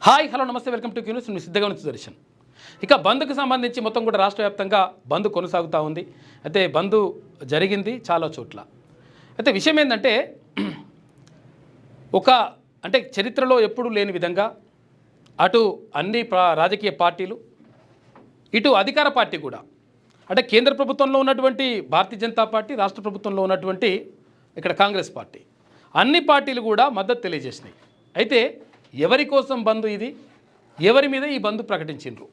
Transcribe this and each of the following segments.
Hi hello నమస్తే welcome to Q News. నేను సిద్ధంగా ఉన్న సుదర్శన్. ఇక బంద్కు సంబంధించి మొత్తం కూడా రాష్ట్ర వ్యాప్తంగా బంద్ కొనసాగుతూ ఉంది. అయితే బంద్ జరిగింది చాలా చోట్ల. అయితే విషయం ఏంటంటే అంటే చరిత్రలో ఎప్పుడూ లేని విధంగా అటు అన్ని రాజకీయ పార్టీలు ఇటు అధికార పార్టీ కూడా అంటే కేంద్ర ప్రభుత్వంలో ఉన్నటువంటి భారతీయ జనతా పార్టీ, రాష్ట్ర ప్రభుత్వంలో ఉన్నటువంటి ఇక్కడ కాంగ్రెస్ పార్టీ, అన్ని పార్టీలు కూడా మద్దతు తెలియజేసినాయి. అయితే ఎవరి కోసం బంద్ ఇది, ఎవరి మీద ఈ బంద్ ప్రకటించిండ్రు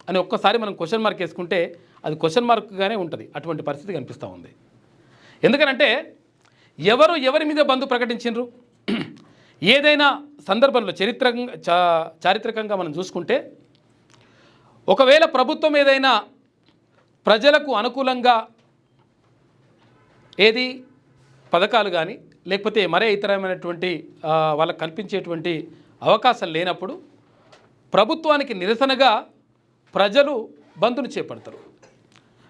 అని ఒక్కసారి మనం క్వశ్చన్ మార్క్ వేసుకుంటే అది క్వశ్చన్ మార్క్గానే ఉంటుంది. అటువంటి పరిస్థితి కనిపిస్తూ ఉంది. ఎందుకనంటే ఎవరి మీద బంద్ ప్రకటించిండ్రు, ఏదైనా సందర్భంలో చారిత్రకంగా మనం చూసుకుంటే ఒకవేళ ప్రభుత్వం ఏదైనా ప్రజలకు అనుకూలంగా ఏది పథకాలు కానీ లేకపోతే మరే ఇతరమైనటువంటి వాళ్ళకు కల్పించేటువంటి అవకాశం లేనప్పుడు ప్రభుత్వానికి నిరసనగా ప్రజలు బంద్ను చేపడతారు.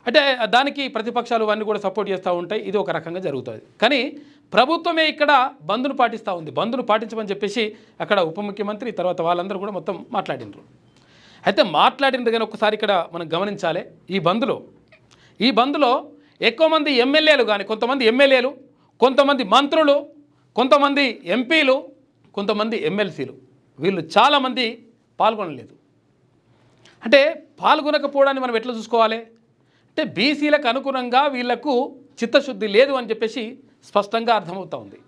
అంటే దానికి ప్రతిపక్షాలు అన్నీ కూడా సపోర్ట్ చేస్తూ ఉంటాయి. ఇది ఒక రకంగా జరుగుతుంది. కానీ ప్రభుత్వమే ఇక్కడ బంద్ను పాటిస్తూ ఉంది. బంద్ను పాటించమని చెప్పేసి అక్కడ ఉప ముఖ్యమంత్రి తర్వాత వాళ్ళందరూ కూడా మొత్తం మాట్లాడినరు. అయితే మాట్లాడినది కానీ ఒకసారి ఇక్కడ మనం గమనించాలి. ఈ బంద్లో ఎక్కువ మంది ఎమ్మెల్యేలు కానీ కొంతమంది ఎమ్మెల్యేలు, కొంతమంది మంత్రులు, కొంతమంది ఎంపీలు, కొంతమంది ఎమ్మెల్సీలు వీళ్ళు చాలామంది పాల్గొనలేదు. అంటే పాల్గొనకపోవడాన్ని మనం ఎట్లా చూసుకోవాలి అంటే బీసీలకు అనుగుణంగా వీళ్లకు చిత్తశుద్ధి లేదు అని చెప్పేసి స్పష్టంగా అర్థమవుతూ ఉంది.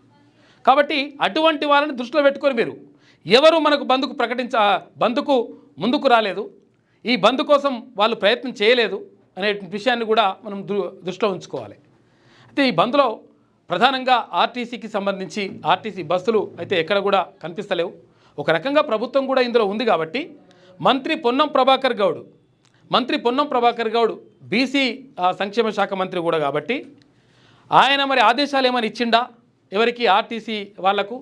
కాబట్టి అటువంటి వాళ్ళని దృష్టిలో పెట్టుకొని మీరు ఎవరు మనకు బంద్కు ముందుకు రాలేదు, ఈ బంద్ కోసం వాళ్ళు ప్రయత్నం చేయలేదు అనే విషయాన్ని కూడా మనం దృష్టిలో ఉంచుకోవాలి. అయితే ఈ బంద్లో ప్రధానంగా ఆర్టీసీకి సంబంధించి ఆర్టీసీ బస్సులు అయితే ఎక్కడ కూడా కనిపిస్తలేవు. ఒక రకంగా ప్రభుత్వం కూడా ఇందులో ఉంది కాబట్టి మంత్రి పొన్నం ప్రభాకర్ గౌడ్ బీసీ సంక్షేమ శాఖ మంత్రి కూడా కాబట్టి ఆయన మరి ఆదేశాలు ఏమైనా ఇచ్చిండా ఎవరికి, ఆర్టీసీ వాళ్లకు,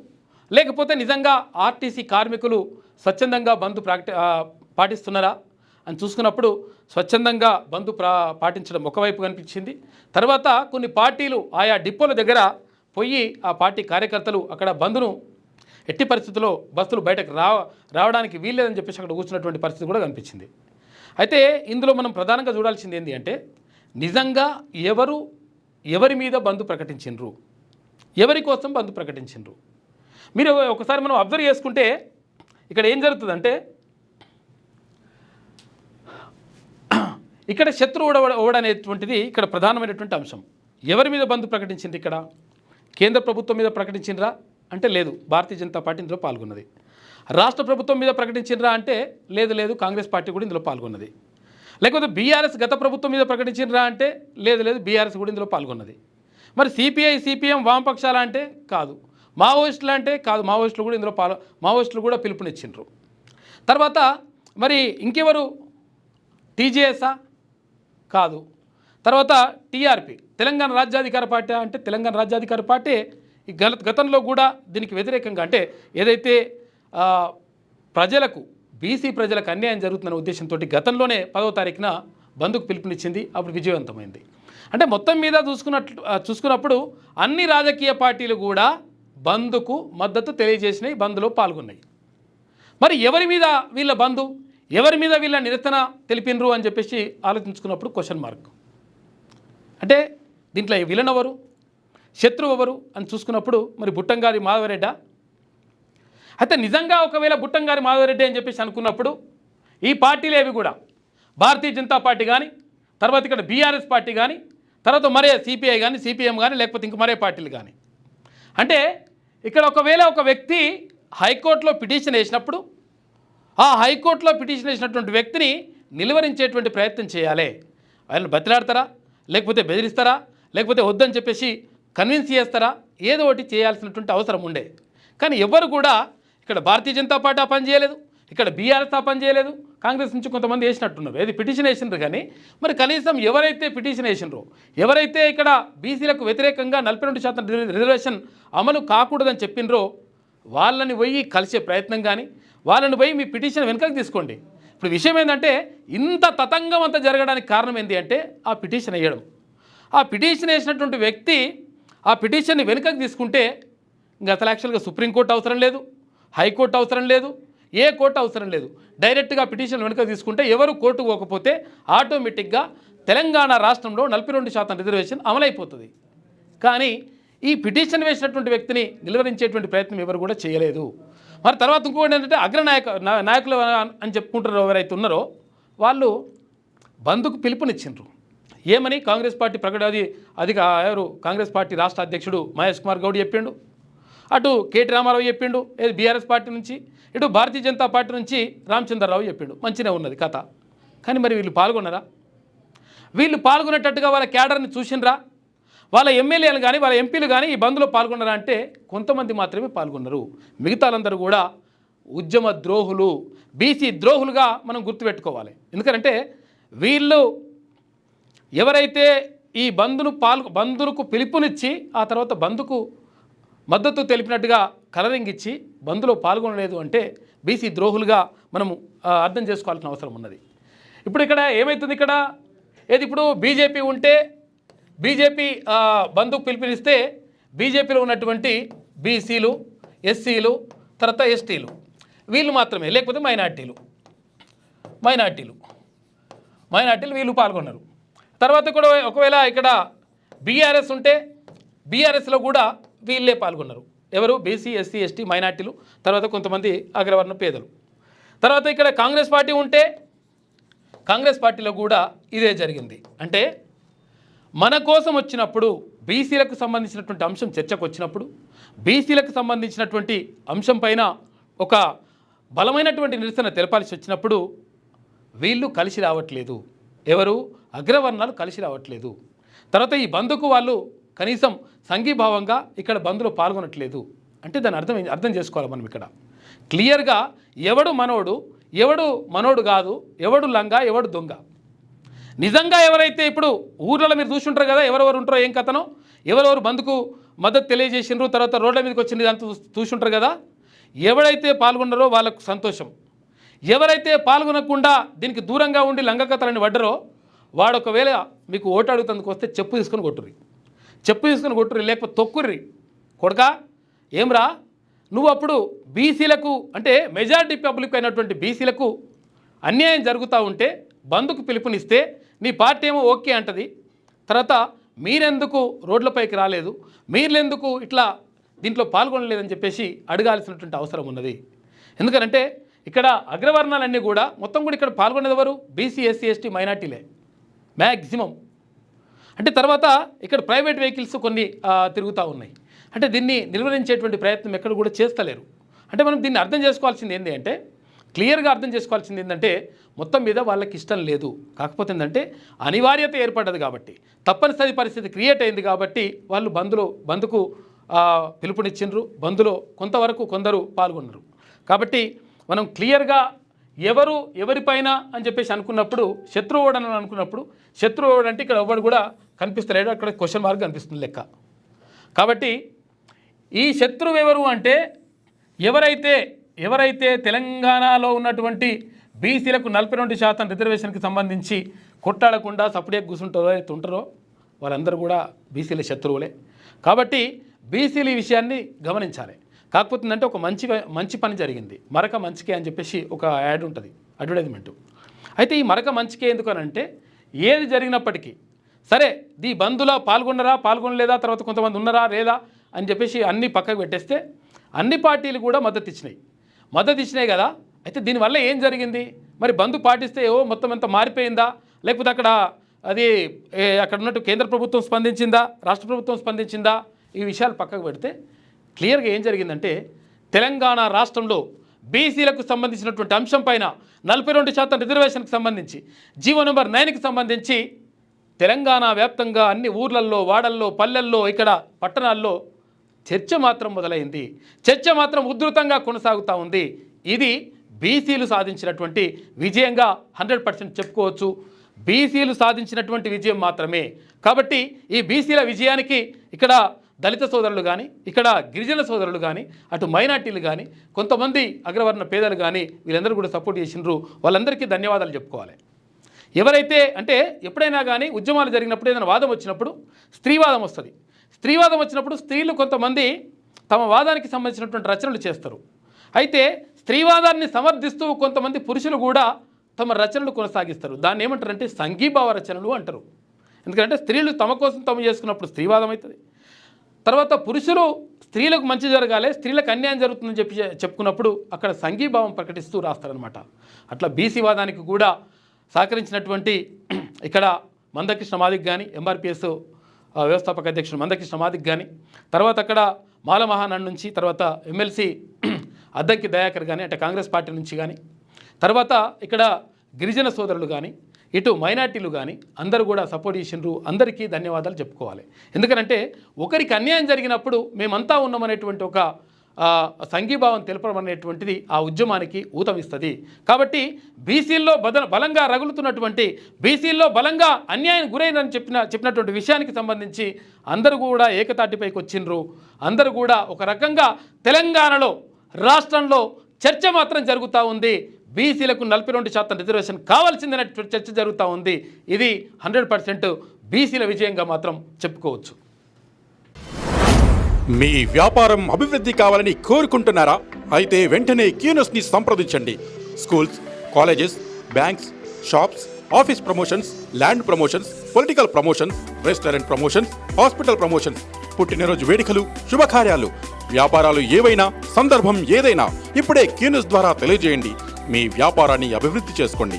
లేకపోతే నిజంగా ఆర్టీసీ కార్మికులు స్వచ్ఛందంగా బంద్ పాటిస్తున్నారా అని చూసుకున్నప్పుడు స్వచ్ఛందంగా బంద్ పాటించడం ఒకవైపు కనిపించింది. తర్వాత కొన్ని పార్టీలు ఆయా డిపోల దగ్గర పోయి ఆ పార్టీ కార్యకర్తలు అక్కడ బంద్ను ఎట్టి పరిస్థితుల్లో బస్సులు బయటకు రావడానికి వీల్లేదని చెప్పేసి అక్కడ కూర్చున్నటువంటి పరిస్థితి కూడా కనిపించింది. అయితే ఇందులో మనం ప్రధానంగా చూడాల్సింది ఏంటి అంటే నిజంగా ఎవరి మీద బంద్ ప్రకటించిండ్రు, ఎవరి కోసం బంద్ ప్రకటించిండ్రు. మీరు ఒకసారి మనం అబ్జర్వ్ చేసుకుంటే ఇక్కడ ఏం జరుగుతుందంటే ఇక్కడ శత్రువు ఓడనేటువంటిది ఇక్కడ ప్రధానమైనటువంటి అంశం. ఎవరి మీద బంద్ ప్రకటించింది, ఇక్కడ కేంద్ర ప్రభుత్వం మీద ప్రకటించిండ్రా అంటే లేదు, భారతీయ జనతా పార్టీ ఇందులో పాల్గొన్నది. రాష్ట్ర ప్రభుత్వం మీద ప్రకటించిండ్రా అంటే లేదు, కాంగ్రెస్ పార్టీ కూడా ఇందులో పాల్గొన్నది. లేకపోతే బీఆర్ఎస్ గత ప్రభుత్వం మీద ప్రకటించిండ్రా అంటే లేదు, బీఆర్ఎస్ కూడా ఇందులో పాల్గొన్నది. మరి సిపిఐ సిపిఎం వామపక్షాల అంటే కాదు, మావోయిస్టులు అంటే కాదు, మావోయిస్టులు కూడా ఇందులో మావోయిస్టులు కూడా పిలుపునిచ్చిండ్రు. తర్వాత మరి ఇంకెవరు, టీజేఎస్ఆ కాదు, తర్వాత టీఆర్పీ తెలంగాణ రాజ్యాధికార పార్టీ అంటే తెలంగాణ రాజ్యాధికార పార్టీ ఈ గతంలో కూడా దీనికి వ్యతిరేకంగా అంటే ఏదైతే బీసీ ప్రజలకు అన్యాయం జరుగుతుందనే ఉద్దేశంతో గతంలోనే 10వ తారీఖున బంద్కు పిలుపునిచ్చింది. అప్పుడు విజయవంతమైంది. అంటే మొత్తం మీద చూసుకున్నప్పుడు అన్ని రాజకీయ పార్టీలు కూడా బంద్కు మద్దతు తెలియజేసినాయి, బంద్లో పాల్గొన్నాయి. మరి ఎవరి మీద వీళ్ళ బంధు, ఎవరి మీద వీళ్ళ నిరసన తెలిపినరు అని చెప్పేసి ఆలోచించుకున్నప్పుడు క్వశ్చన్ మార్క్. అంటే దీంట్లో విలన్ ఎవరు, శత్రువు ఎవరు అని చూసుకున్నప్పుడు మరి బుట్టంగారి మాధవరెడ్డి. అయితే నిజంగా ఒకవేళ బుట్టంగారి మాధవరెడ్డి అని చెప్పేసి అనుకున్నప్పుడు ఈ పార్టీలు ఏవి కూడా భారతీయ జనతా పార్టీ కానీ, తర్వాత ఇక్కడ బీఆర్ఎస్ పార్టీ కానీ, తర్వాత మరే సిపిఐ కానీ, సిపిఎం కానీ, లేకపోతే ఇంక మరే పార్టీలు కానీ, అంటే ఇక్కడ ఒకవేళ ఒక వ్యక్తి హైకోర్టులో పిటిషన్ వేసినప్పుడు ఆ హైకోర్టులో పిటిషన్ వేసినటువంటి వ్యక్తిని నిలువరించేటువంటి ప్రయత్నం చేయాలి. వాళ్ళని బతిలాడతారా, లేకపోతే బెదిరిస్తారా, లేకపోతే వద్దని చెప్పేసి కన్విన్స్ చేస్తారా, ఏదో ఒకటి చేయాల్సినటువంటి అవసరం ఉండే. కానీ ఎవరు కూడా ఇక్కడ భారతీయ జనతా పార్టీ ఆ పని చేయలేదు, ఇక్కడ బీఆర్ఎస్ ఆ పని చేయలేదు, కాంగ్రెస్ నుంచి కొంతమంది వేసినట్టున్నారు, ఏది పిటిషన్ వేసినారు. కానీ మరి కనీసం ఎవరైతే పిటిషన్ వేసినారో, ఎవరైతే ఇక్కడ బీసీలకు వ్యతిరేకంగా 42% రిజర్వేషన్ అమలు కాకూడదని చెప్పినరో వాళ్ళని పోయి కలిసే ప్రయత్నం కానీ, వాళ్ళని పోయి మీ పిటిషన్ వెనుకకు తీసుకోండి. ఇప్పుడు విషయం ఏంటంటే ఇంత తతంగం అంతా జరగడానికి కారణం ఏంటి అంటే ఆ పిటిషన్ వేయడం. ఆ పిటిషన్ వేసినటువంటి వ్యక్తి ఆ పిటిషన్ని వెనుకకు తీసుకుంటే ఇంకా అసలు యాక్చువల్గా సుప్రీంకోర్టు అవసరం లేదు, హైకోర్టు అవసరం లేదు, ఏ కోర్టు అవసరం లేదు. డైరెక్ట్గా పిటిషన్ వెనుక తీసుకుంటే ఎవరు కోర్టు పోకపోతే ఆటోమేటిక్గా తెలంగాణ రాష్ట్రంలో 42% రిజర్వేషన్ అమలైపోతుంది. కానీ ఈ పిటిషన్ వేసినటువంటి వ్యక్తిని నిలువరించేటువంటి ప్రయత్నం ఎవరు కూడా చేయలేదు. మరి తర్వాత ఇంకోటి ఏంటంటే నాయకులు అని చెప్పుకుంటారు ఎవరైతే ఉన్నారో వాళ్ళు బంద్కు పిలుపునిచ్చిండ్రు. ఏమని కాంగ్రెస్ పార్టీ ఎవరు కాంగ్రెస్ పార్టీ రాష్ట్ర అధ్యక్షుడు మహేష్ కుమార్ గౌడ్ చెప్పిండు, అటు కేటీ రామారావు చెప్పిండు బీఆర్ఎస్ పార్టీ నుంచి, ఇటు భారతీయ జనతా పార్టీ నుంచి రామచంద్రరావు చెప్పిండు. మంచిగా ఉన్నది కథ. కానీ మరి వీళ్ళు పాల్గొన్నారా? వీళ్ళు పాల్గొనేటట్టుగా వాళ్ళ క్యాడర్ని చూసినరా? వాళ్ళ ఎమ్మెల్యేలు కానీ వాళ్ళ ఎంపీలు కానీ ఈ బంద్లో పాల్గొన్నారా అంటే కొంతమంది మాత్రమే పాల్గొన్నారు. మిగతాలందరూ కూడా ఉద్యమ ద్రోహులు, బీసీ ద్రోహులుగా మనం గుర్తుపెట్టుకోవాలి. ఎందుకంటే వీళ్ళు ఎవరైతే ఈ బంద్కు పిలుపునిచ్చి ఆ తర్వాత బంద్కు మద్దతు తెలిపినట్టుగా కలరింగ్ ఇచ్చి బంద్లో పాల్గొనలేదు అంటే బీసీ ద్రోహులుగా మనము అర్థం చేసుకోవాల్సిన అవసరం ఉన్నది. ఇప్పుడు ఇక్కడ ఏమవుతుంది, ఇప్పుడు బీజేపీ ఉంటే బీజేపీ బంద్కు పిలుపునిస్తే బీజేపీలో ఉన్నటువంటి బీసీలు, ఎస్సీలు, తర్వాత ఎస్టీలు వీళ్ళు మాత్రమే, లేకపోతే మైనార్టీలు వీళ్ళు పాల్గొన్నారు. తర్వాత కూడా ఒకవేళ ఇక్కడ బీఆర్ఎస్ ఉంటే బీఆర్ఎస్లో కూడా వీళ్ళే పాల్గొన్నారు. ఎవరు? బీసీ, ఎస్సీ, ఎస్టీ, మైనార్టీలు, తర్వాత కొంతమంది అగ్రవర్ణ పేదలు. తర్వాత ఇక్కడ కాంగ్రెస్ పార్టీ ఉంటే కాంగ్రెస్ పార్టీలో కూడా ఇదే జరిగింది. అంటే మన కోసం వచ్చినప్పుడు బీసీలకు సంబంధించినటువంటి అంశం చర్చకు వచ్చినప్పుడు బీసీలకు సంబంధించినటువంటి అంశం పైన ఒక బలమైనటువంటి నిరసన తెలపాల్సి వచ్చినప్పుడు వీళ్ళు కలిసి రావట్లేదు. ఎవరు? అగ్రవర్ణాలు కలిసి రావట్లేదు. తర్వాత ఈ బంద్కు వాళ్ళు కనీసం సంఘీభావంగా ఇక్కడ బంద్లో పాల్గొనట్లేదు. అంటే దాని అర్థం చేసుకోవాలి మనం. ఇక్కడ క్లియర్గా ఎవడు మనోడు కాదు, ఎవడు లంగా, ఎవడు దొంగ. నిజంగా ఎవరైతే ఇప్పుడు ఊర్లలో మీరు చూసుంటారు కదా, ఎవరెవరు ఉంటారో ఏం కథనో, ఎవరెవరు బంద్కు మద్దతు తెలియజేసినారు, తర్వాత రోడ్ల మీదకి వచ్చింది ఇదంతా చూసుంటారు కదా. ఎవరైతే పాల్గొన్నారో వాళ్ళకు సంతోషం. ఎవరైతే పాల్గొనకుండా దీనికి దూరంగా ఉండి లంగకథలని పడ్డరో వాడు ఒకవేళ మీకు ఓటు అడుగుతందుకు వస్తే చెప్పు తీసుకొని కొట్టుర్రి, లేకపోతే తొక్కుర్రి. కొడకా ఏమ్రా నువ్వు అప్పుడు బీసీలకు అంటే మెజారిటీ పబ్లిక్ అయినటువంటి బీసీలకు అన్యాయం జరుగుతూ ఉంటే బంద్కు పిలుపునిస్తే నీ పార్టీ ఏమో ఓకే అంటది. తర్వాత మీరెందుకు రోడ్లపైకి రాలేదు, మీరెందుకు ఇట్లా దీంట్లో పాల్గొనలేదని చెప్పేసి అడగాల్సినటువంటి అవసరం ఉన్నది. ఎందుకంటే ఇక్కడ అగ్రవర్ణాలన్నీ కూడా మొత్తం కూడా ఇక్కడ పాల్గొనేది ఎవరు? బీసీ, ఎస్సీ, ఎస్టీ, మైనార్టీలే మ్యాక్సిమం. అంటే తర్వాత ఇక్కడ ప్రైవేట్ వెహికల్స్ కొన్ని తిరుగుతూ ఉన్నాయి. అంటే దీన్ని నిర్వహించేటువంటి ప్రయత్నం ఎక్కడ కూడా చేస్తలేరు. అంటే మనం దీన్ని అర్థం చేసుకోవాల్సింది ఏంటి అంటే, క్లియర్గా అర్థం చేసుకోవాల్సింది ఏంటంటే మొత్తం మీద వాళ్ళకి ఇష్టం లేదు. కాకపోతే ఏంటంటే అనివార్యత ఏర్పడ్డది కాబట్టి, తప్పనిసరి పరిస్థితి క్రియేట్ అయింది కాబట్టి వాళ్ళు బంద్కు పిలుపునిచ్చిండ్రు. బంద్లో కొంతవరకు కొందరు పాల్గొన్నారు. కాబట్టి మనం క్లియర్గా ఎవరిపైన అని చెప్పేసి అనుకున్నప్పుడు శత్రువుడని అనుకున్నప్పుడు శత్రువుడు అంటే ఇక్కడ ఎవడు కూడా కనిపిస్తలేడు, అక్కడ క్వశ్చన్ మార్క్ కనిపిస్తుంది లెక్క. కాబట్టి ఈ శత్రువు ఎవరు అంటే ఎవరైతే తెలంగాణలో ఉన్నటువంటి బీసీలకు 42% రిజర్వేషన్కి సంబంధించి కొట్టాడకుండా సపరేట్ కూర్చుంటారో వాళ్ళందరూ కూడా బీసీల శత్రువులే. కాబట్టి బీసీలు ఈ విషయాన్ని గమనించాలి. కాకపోతే ఏంటంటే ఒక మంచి పని జరిగింది, మరక మంచికే అని చెప్పేసి ఒక యాడ్ ఉంటుంది, అడ్వర్టైజ్మెంటు. అయితే ఈ మరక మంచికే ఎందుకనంటే ఏది జరిగినప్పటికీ సరే ఈ బంద్లో పాల్గొనలేదా, తర్వాత కొంతమంది ఉన్నారా లేదా అని చెప్పేసి అన్నీ పక్కకు పెట్టేస్తే అన్ని పార్టీలు కూడా మద్దతు ఇచ్చినాయి కదా. అయితే దీనివల్ల ఏం జరిగింది? మరి బంద్ పాటిస్తే మొత్తం ఎంత మారిపోయిందా, లేకపోతే అక్కడ ఉన్నట్టు కేంద్ర ప్రభుత్వం స్పందించిందా, రాష్ట్ర ప్రభుత్వం స్పందించిందా? ఈ విషయాలు పక్కకు పెడితే క్లియర్గా ఏం జరిగిందంటే తెలంగాణ రాష్ట్రంలో బీసీలకు సంబంధించినటువంటి అంశం పైన 42% రిజర్వేషన్కి సంబంధించి జీవో నెంబర్ 9కి సంబంధించి తెలంగాణ వ్యాప్తంగా అన్ని ఊర్లల్లో, వాడల్లో, పల్లెల్లో, ఇక్కడ పట్టణాల్లో చర్చ మాత్రం మొదలైంది. చర్చ మాత్రం ఉధృతంగా కొనసాగుతూ ఉంది. ఇది బీసీలు సాధించినటువంటి విజయంగా 100% చెప్పుకోవచ్చు. బీసీలు సాధించినటువంటి విజయం మాత్రమే. కాబట్టి ఈ బీసీల విజయానికి ఇక్కడ దళిత సోదరులు కానీ, ఇక్కడ గిరిజన సోదరులు కానీ, అటు మైనార్టీలు కానీ, కొంతమంది అగ్రవర్ణ పేదలు కానీ వీళ్ళందరూ కూడా సపోర్ట్ చేసినారు. వాళ్ళందరికీ ధన్యవాదాలు చెప్పుకోవాలి. ఎవరైతే అంటే ఎప్పుడైనా కానీ ఉద్యమాలు జరిగినప్పుడు ఏదైనా వాదం వచ్చినప్పుడు స్త్రీవాదం వస్తుంది. స్త్రీవాదం వచ్చినప్పుడు స్త్రీలు కొంతమంది తమ వాదానికి సంబంధించినటువంటి రచనలు చేస్తారు. అయితే స్త్రీవాదాన్ని సమర్థిస్తూ కొంతమంది పురుషులు కూడా తమ రచనలు కొనసాగిస్తారు. దాన్ని ఏమంటారంటే సంఘీభావ రచనలు అంటారు. ఎందుకంటే స్త్రీలు తమ కోసం తాము చేసుకున్నప్పుడు స్త్రీవాదం అవుతుంది. తర్వాత పురుషులు స్త్రీలకు మంచి జరగాలి, స్త్రీలకు అన్యాయం జరుగుతుందని చెప్పుకున్నప్పుడు అక్కడ సంఘీభావం ప్రకటిస్తూ రాస్తారనమాట. అట్లా బీసీ వాదానికి కూడా సహకరించినటువంటి ఇక్కడ మందకృష్ణ మాదిక్ కానీ, ఎంఆర్పిఎస్ వ్యవస్థాపక అధ్యక్షుడు మందకృష్ణ మాదిక్ కానీ, తర్వాత అక్కడ మాలమహానాడు నుంచి, తర్వాత ఎమ్మెల్సీ అద్దంకి దయాకర్ కానీ, అంటే కాంగ్రెస్ పార్టీ నుంచి కానీ, తర్వాత ఇక్కడ గిరిజన సోదరులు కానీ, ఇటు మైనార్టీలు కానీ అందరూ కూడా సపోర్ట్ చేసినారు. అందరికీ ధన్యవాదాలు చెప్పుకోవాలి. ఎందుకంటే ఒకరికి అన్యాయం జరిగినప్పుడు మేమంతా ఉన్నామనేటువంటి ఒక సంఘీభావం తెలపడం అనేటువంటిది ఆ ఉద్యమానికి ఊతమిస్తుంది. కాబట్టి బీసీల్లో బలంగా రగులుతున్నటువంటి, బీసీల్లో బలంగా అన్యాయం గురైందని చెప్పినటువంటి విషయానికి సంబంధించి అందరూ కూడా ఏకతాటిపైకి వచ్చిండ్రు. అందరూ కూడా ఒక రకంగా తెలంగాణలో రాష్ట్రంలో చర్చ మాత్రం జరుగుతూ ఉంది. బీసీలకు 42% రిజర్వేషన్ కావాల్సిందనేటువంటి చర్చ జరుగుతూ ఉంది. ఇది 100% బీసీల విజయంగా మాత్రం చెప్పుకోవచ్చు. మీ వ్యాపారం అభివృద్ధి కావాలని కోరుకుంటున్నారా? అయితే వెంటనే క్యూనస్ని సంప్రదించండి. Schools, colleges, banks, shops, office promotions, land promotions, political promotions, restaurant promotions, hospital promotions, పుట్టినరోజు వేడుకలు, శుభకార్యాలు, వ్యాపారాలు ఏవైనా, సందర్భం ఏదైనా ఇప్పుడే క్యూనస్ ద్వారా తెలియజేయండి. మీ వ్యాపారాన్ని అభివృద్ధి చేసుకోండి.